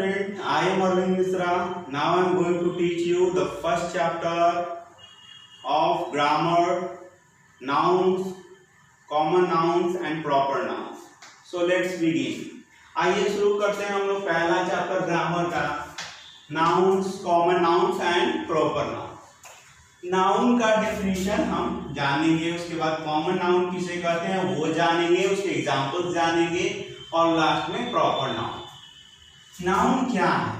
friend, I am Arvind Misra. Now I am going to teach you the first chapter of grammar, nouns, common nouns and proper nouns. So let's begin. आइए शुरू करते हैं हम लोग पहला chapter grammar का, nouns, common nouns and proper nouns. Noun का definition हम जानेंगे, उसके बाद कॉमन नाउन किसे कहते हैं वो जानेंगे, उसके एग्जांपल्स जानेंगे और लास्ट में प्रॉपर नाउन। नाउन क्या है?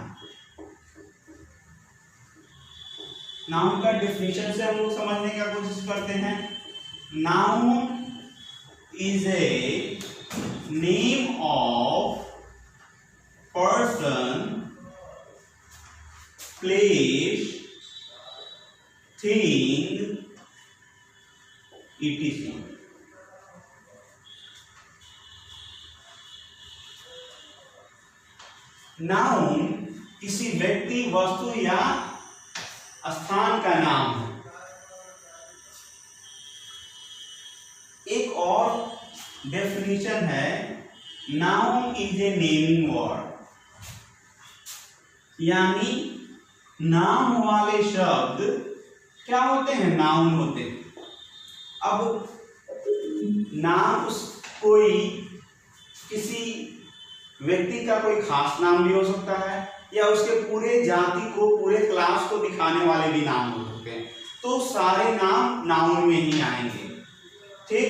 नाउन का डेफिनेशन से हम लोग समझने का कोशिश करते हैं। Noun is a name of person, place, thing, etc. Noun किसी व्यक्ति, वस्तु या स्थान का नाम है। एक और डेफिनेशन है, noun is a naming word, यानी नाम वाले शब्द क्या होते हैं? नाउन होते हैं। अब नाम कोई किसी व्यक्ति का कोई खास नाम भी हो सकता है या उसके पूरे जाति को, पूरे क्लास को दिखाने वाले भी नाम हो सकते हैं, तो सारे नाम नाउन में ही आएंगे। ठीक,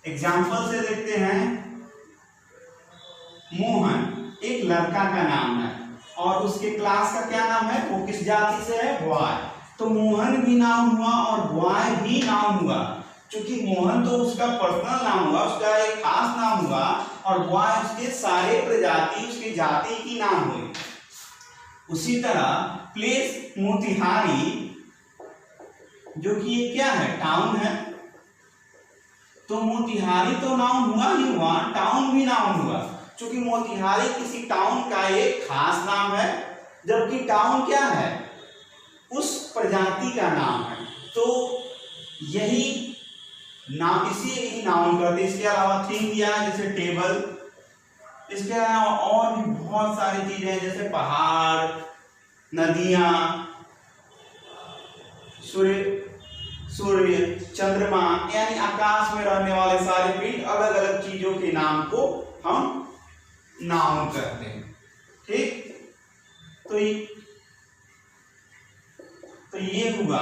एग्जाम्पल से देखते हैं। मोहन एक लड़का का नाम है और उसके क्लास का क्या नाम है? वो किस जाति से है? बॉय। तो मोहन भी नाउन हुआ और बॉय भी नाउन हुआ। क्योंकि मोहन तो उसका पर्सनल नाम हुआ, उसका एक खास नाम हुआ, और बॉय उसके सारे प्रजाति, उसके जाति की नाम हुई। उसी तरह प्लेस मोतिहारी, जो कि ये क्या है? टाउन है। तो मोतिहारी तो नाउन हुआ ही हुआ, टाउन भी नाउन हुआ, क्योंकि मोतिहारी किसी टाउन का एक खास नाम है, जबकि टाउन क्या है? उस प्रजाति का नाम है। तो यही नाम, इसी ही नाउन करते। इसके अलावा थिंग दिया है, जैसे टेबल। इसके अलावा और भी बहुत सारी चीजें हैं, जैसे पहाड़, नदियां, सूर्य, चंद्रमा, यानी आकाश में रहने वाले सारे पिंड, अलग अलग चीजों के नाम को हम नाउन करते हैं। ठीक, तो ये हुआ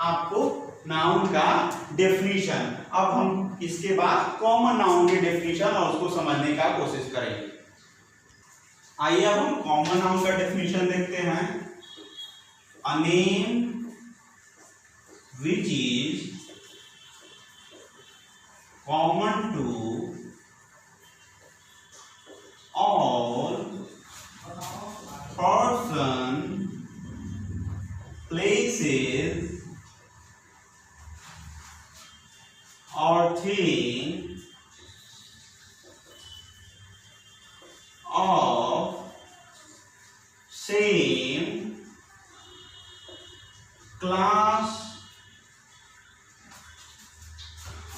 आपको नाउन का डेफिनेशन। अब हम इसके बाद कॉमन नाउन के डेफिनेशन और उसको समझने का कोशिश करेंगे। आइए अब हम कॉमन नाउन का डेफिनेशन देखते हैं। A name which is common to all person, places or thing of same class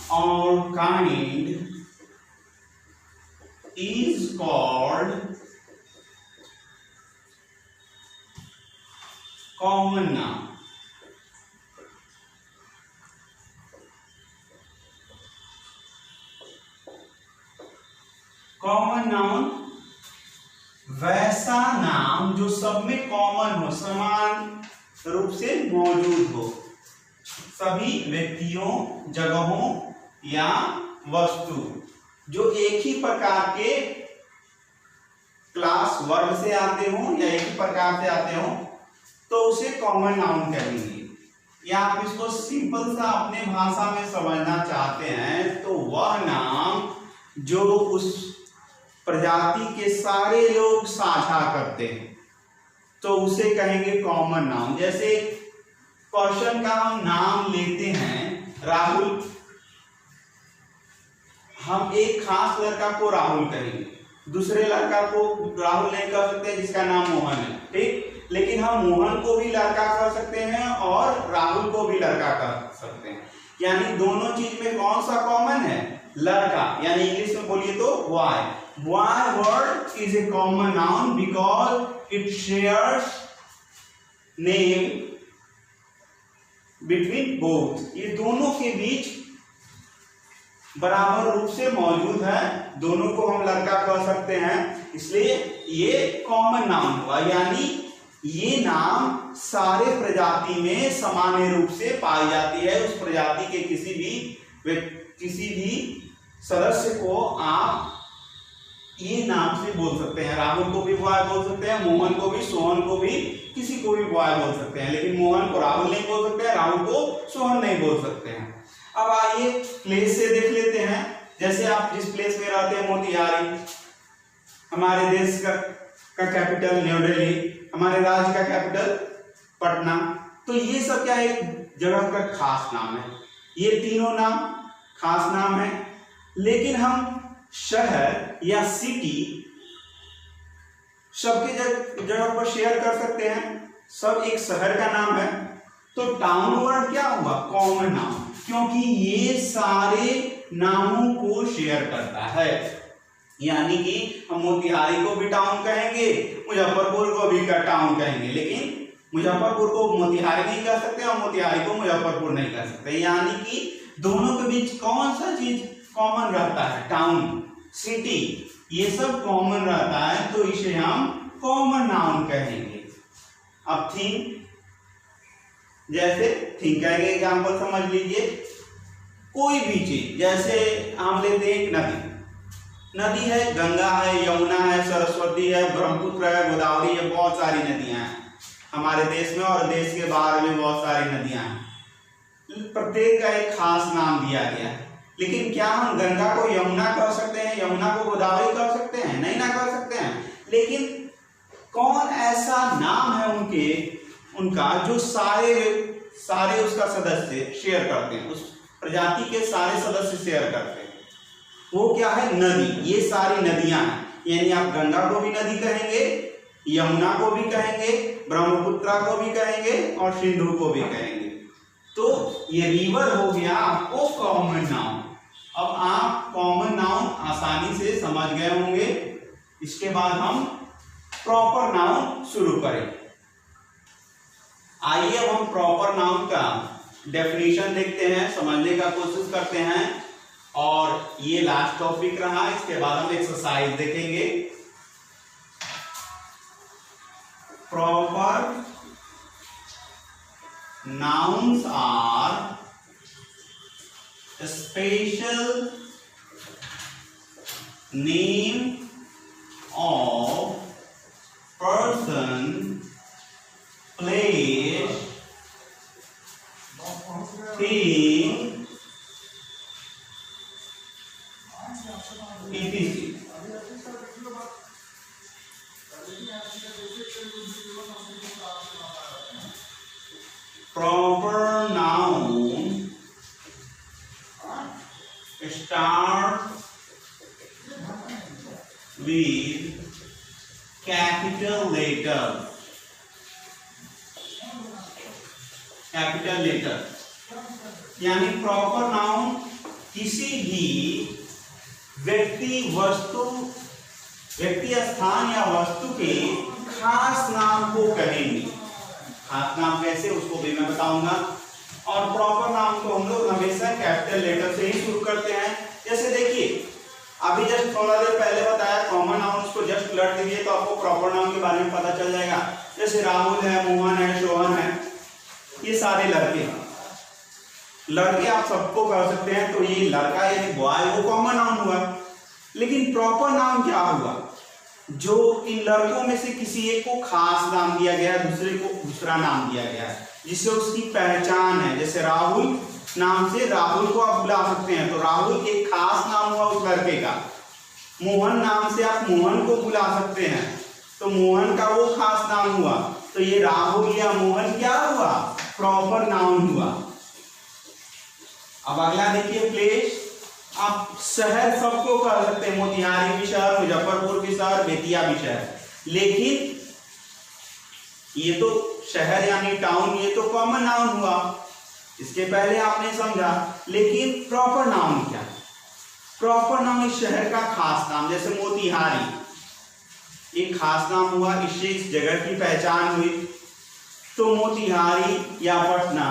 or kind is called common noun। Common noun वैसा नाम जो सब में कॉमन हो, समान रूप से मौजूद हो, सभी व्यक्तियों, जगहों या वस्तु जो एक ही प्रकार के क्लास, वर्ग से आते हो या एक ही प्रकार से आते हो, तो उसे कॉमन नाउन कहेंगे। या आप इसको सिंपल सा अपने भाषा में समझना चाहते हैं तो वह नाम जो उस प्रजाति के सारे लोग साझा करते हैं, तो उसे कहेंगे कॉमन नाउन। जैसे पर्सन का हम नाम लेते हैं राहुल, हम एक खास लड़का को राहुल कहेंगे, दूसरे लड़का को राहुल नहीं कह सकते जिसका नाम मोहन है। ठीक, लेकिन हम मोहन को भी लड़का कह सकते हैं और राहुल को भी लड़का कह सकते हैं। यानी दोनों चीज में कौन सा कॉमन है? लड़का, यानी इंग्लिश में बोलिए तो boy. boy word is a common noun because it shares name between both. ये दोनों के बीच बराबर रूप से मौजूद है, दोनों को हम लड़का कह सकते हैं, इसलिए ये कॉमन नाउन हुआ। यानी ये नाम सारे प्रजाति में सामान्य रूप से पाई जाती है। उस प्रजाति के किसी भी सदस्य को आप ये नाम से बोल सकते हैं। राहुल को भी बॉय बोल सकते हैं, मोहन को भी, सोहन को भी, किसी को भी बॉय बोल सकते हैं, लेकिन मोहन को राहुल नहीं बोल सकते हैं, राहुल को सोहन नहीं बोल सकते हैं। अब आइए प्लेस से देख लेते हैं। जैसे आप जिस प्लेस में रहते हैं, मोतिहारी हमारे देश का कैपिटल, न्यू दिल्ली हमारे राज्य का कैपिटल पटना, तो ये सब क्या एक जगह का खास नाम है। ये तीनों नाम खास नाम है, लेकिन हम शहर या सिटी सबके जगह पर शेयर कर सकते हैं। सब एक शहर का नाम है, तो टाउन वर्ड क्या हुआ? कॉमन नाम, क्योंकि ये सारे नामों को शेयर करता है। यानी कि हम मोतिहारी को भी टाउन कहेंगे, मुजफ्फरपुर को भी टाउन कहेंगे, लेकिन मुजफ्फरपुर को मोतिहारी नहीं कह सकते और मोतिहारी को मुजफ्फरपुर नहीं कह सकते। यानी कि दोनों के बीच कौन सा चीज कॉमन रहता है? टाउन, सिटी, ये सब कॉमन रहता है, तो इसे हम कॉमन नाउन कहेंगे। अब थिंग, जैसे थिंक का एक एग्जाम्पल समझ लीजिए। कोई भी चीज, जैसे हम लेते हैं एक नदी है, गंगा है, यमुना है, सरस्वती है, ब्रह्मपुत्र है, गोदावरी है, बहुत सारी नदियां हैं हमारे देश में और देश के बाहर में बहुत सारी नदियां हैं। प्रत्येक का एक खास नाम दिया गया है, लेकिन क्या हम गंगा को यमुना कह सकते हैं, यमुना को गोदावरी कह सकते हैं? नहीं ना कह सकते हैं। लेकिन कौन ऐसा नाम है उनका जो सारे उसका सदस्य शेयर करते हैं, उस प्रजाति के सारे सदस्य शेयर करते हैं? वो क्या है? नदी। ये सारी नदियां हैं, यानी आप गंगा को भी नदी कहेंगे, यमुना को भी कहेंगे, ब्रह्मपुत्र को भी कहेंगे और सिंधु को भी कहेंगे। तो ये रिवर हो गया आपको कॉमन नाउन। अब आप कॉमन नाउन आसानी से समझ गए होंगे। इसके बाद हम प्रॉपर नाउन शुरू करें। आइए अब हम प्रॉपर नाउन का डेफिनेशन देखते हैं, समझने का कोशिश करते हैं, और ये लास्ट टॉपिक रहा। इसके बाद हम एक्सरसाइज देखेंगे। Proper nouns are a special name of person, place, thing, etc. Proper noun start with capital letter. यानी प्रॉपर नाउन किसी भी व्यक्ति स्थान या वस्तु के खास नाम को कहेंगे। खास नाम कैसे, उसको भी मैं बताऊंगा। और प्रॉपर नाम को हम लोग हमेशा कैपिटल लेटर से ही शुरू करते हैं। जैसे देखिए, अभी जस्ट थोड़ा देर पहले बताया कॉमन नाउन, उसको जस्ट उलट दीजिए तो आपको प्रॉपर नाउन के बारे में पता चल जाएगा। जैसे राहुल है, मोहन है, सोहन है, ये सारे लड़के आप सबको कह सकते हैं। तो ये लड़का यानी बॉय वो कॉमन नाउन हुआ। लेकिन प्रॉपर नाउन क्या हुआ? जो इन लड़कों में से किसी एक को खास नाम दिया गया, दूसरे को दूसरा नाम दिया गया, जिससे उसकी पहचान है। जैसे राहुल नाम से राहुल को आप बुला सकते हैं, तो राहुल एक खास नाम हुआ उस लड़के का। मोहन नाम से आप मोहन को बुला सकते हैं, तो मोहन का वो खास नाम हुआ। तो ये राहुल या मोहन क्या हुआ? प्रॉपर नाउन हुआ। अब अगला देखिए प्लेस। आप शहर सबको कह सकते हैं, मोतिहारी भी शहर, मुजफ्फरपुर भी शहर, बेतिया भी शहर। लेकिन ये तो शहर यानी टाउन, ये तो कॉमन नाउन हुआ, इसके पहले आपने समझा। लेकिन प्रॉपर नाउन क्या? प्रॉपर नाउन इस शहर का खास नाम, जैसे मोतिहारी एक खास नाम हुआ, इससे इस जगह की पहचान हुई। तो मोतिहारी या पटना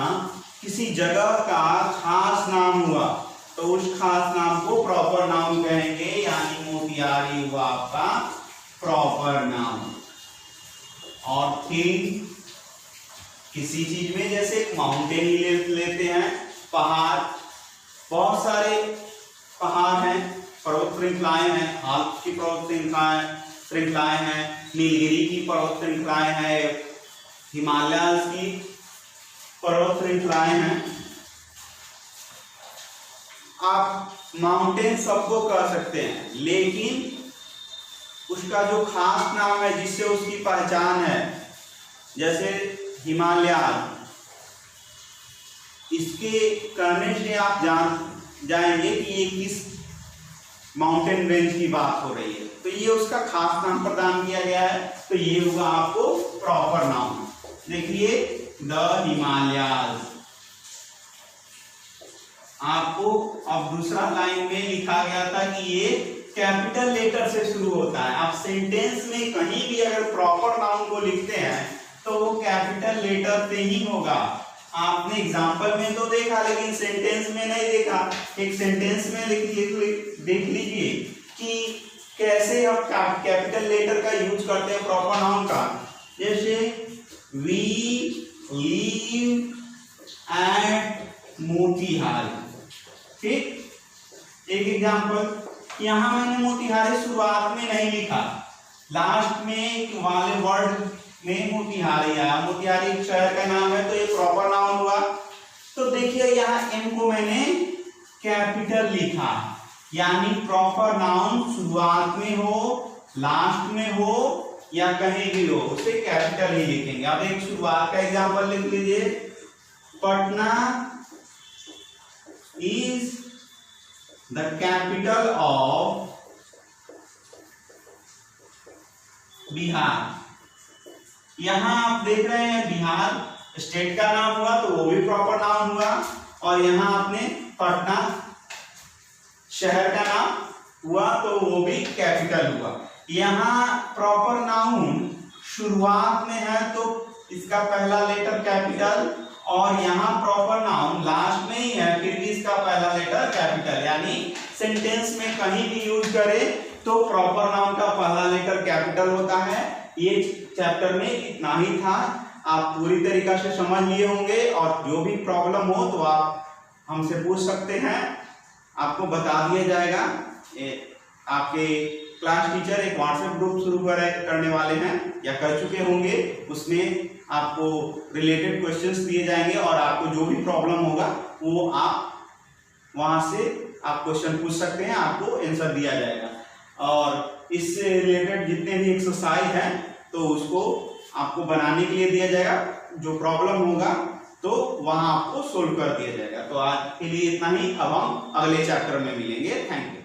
किसी जगह का खास नाम हुआ, तो उस खास नाम को प्रॉपर नाउन कहेंगे, यानी मोतिहारी हुआ आपका प्रॉपर नाउन। और थिंग किसी चीज में, जैसे माउंटेन ही लेते हैं, पहाड़, बहुत सारे पहाड़ हैं, पर्वत श्रृंखलाएं हैं, आल्प्स की पर्वत श्रृंखलाएं हैं, नीलगिरी की पर्वत श्रृंखलाएं हैं, हिमालय की पर्वत श्रृंखलाएं हैं। आप माउंटेन सबको कह सकते हैं, लेकिन उसका जो खास नाम है जिससे उसकी पहचान है, जैसे हिमालय, इसके कहने से आप जाएंगे कि ये किस माउंटेन रेंज की बात हो रही है, तो ये उसका खास नाम प्रदान किया गया है, तो ये होगा आपको प्रॉपर नाउन। देखिए द हिमालयाज, आपको अब दूसरा लाइन में लिखा गया था कि ये कैपिटल लेटर से शुरू होता है। आप सेंटेंस में कहीं भी अगर प्रॉपर नाउन को लिखते हैं तो वो कैपिटल लेटर से ही होगा। आपने एग्जाम्पल में तो देखा, लेकिन सेंटेंस में नहीं देखा। एक सेंटेंस में देख लीजिए कि कैसे हम कैपिटल लेटर का यूज करते हैं प्रॉपर नाउन का। जैसे वी लिव एट मोतिहारी, ठीक, एक एग्जाम्पल। यहां मैंने मोतिहारी शुरुआत में नहीं लिखा, लास्ट में वाले वर्ड में मोतिहारी आया। मोतिहारी एक शहर का नाम है, तो ये प्रॉपर नाउन हुआ। तो देखिए यहाँ एम को मैंने कैपिटल लिखा, यानी प्रॉपर नाउन शुरुआत में हो, लास्ट में हो या कहीं भी हो, उसे कैपिटल ही लिखेंगे। अब एक शुरुआत का एग्जांपल लिख लीजिए, Patna is the capital of Bihar. यहां आप देख रहे हैं बिहार स्टेट का नाम हुआ, तो वो भी प्रॉपर नाउन हुआ, और यहां आपने पटना शहर का नाम हुआ, तो वो भी कैपिटल हुआ। यहां प्रॉपर नाउन शुरुआत में है तो इसका पहला लेटर कैपिटल, और यहाँ प्रॉपर नाउन लास्ट में ही है फिर भी इसका पहला लेटर कैपिटल, यानी सेंटेंस में कहीं भी यूज करें तो प्रॉपर नाउन का पहला लेटर कैपिटल होता है। ये चैप्टर में इतना ही था, आप पूरी तरीका से समझ लिए होंगे, और जो भी प्रॉब्लम हो तो आप हमसे पूछ सकते हैं, आपको बता दिया जाएगा। आपके क्लास टीचर एक व्हाट्सएप ग्रुप शुरू करने वाले हैं या कर चुके होंगे, उसमें आपको रिलेटेड क्वेश्चंस दिए जाएंगे, और आपको जो भी प्रॉब्लम होगा वो आप वहां से आप क्वेश्चन पूछ सकते हैं, आपको आंसर दिया जाएगा। और इससे रिलेटेड जितने भी एक्सरसाइज हैं तो उसको आपको बनाने के लिए दिया जाएगा, जो प्रॉब्लम होगा तो वहां आपको सोल्व कर दिया जाएगा। तो आज के लिए इतना ही, अब हम अगले चैप्टर में मिलेंगे। Thank you.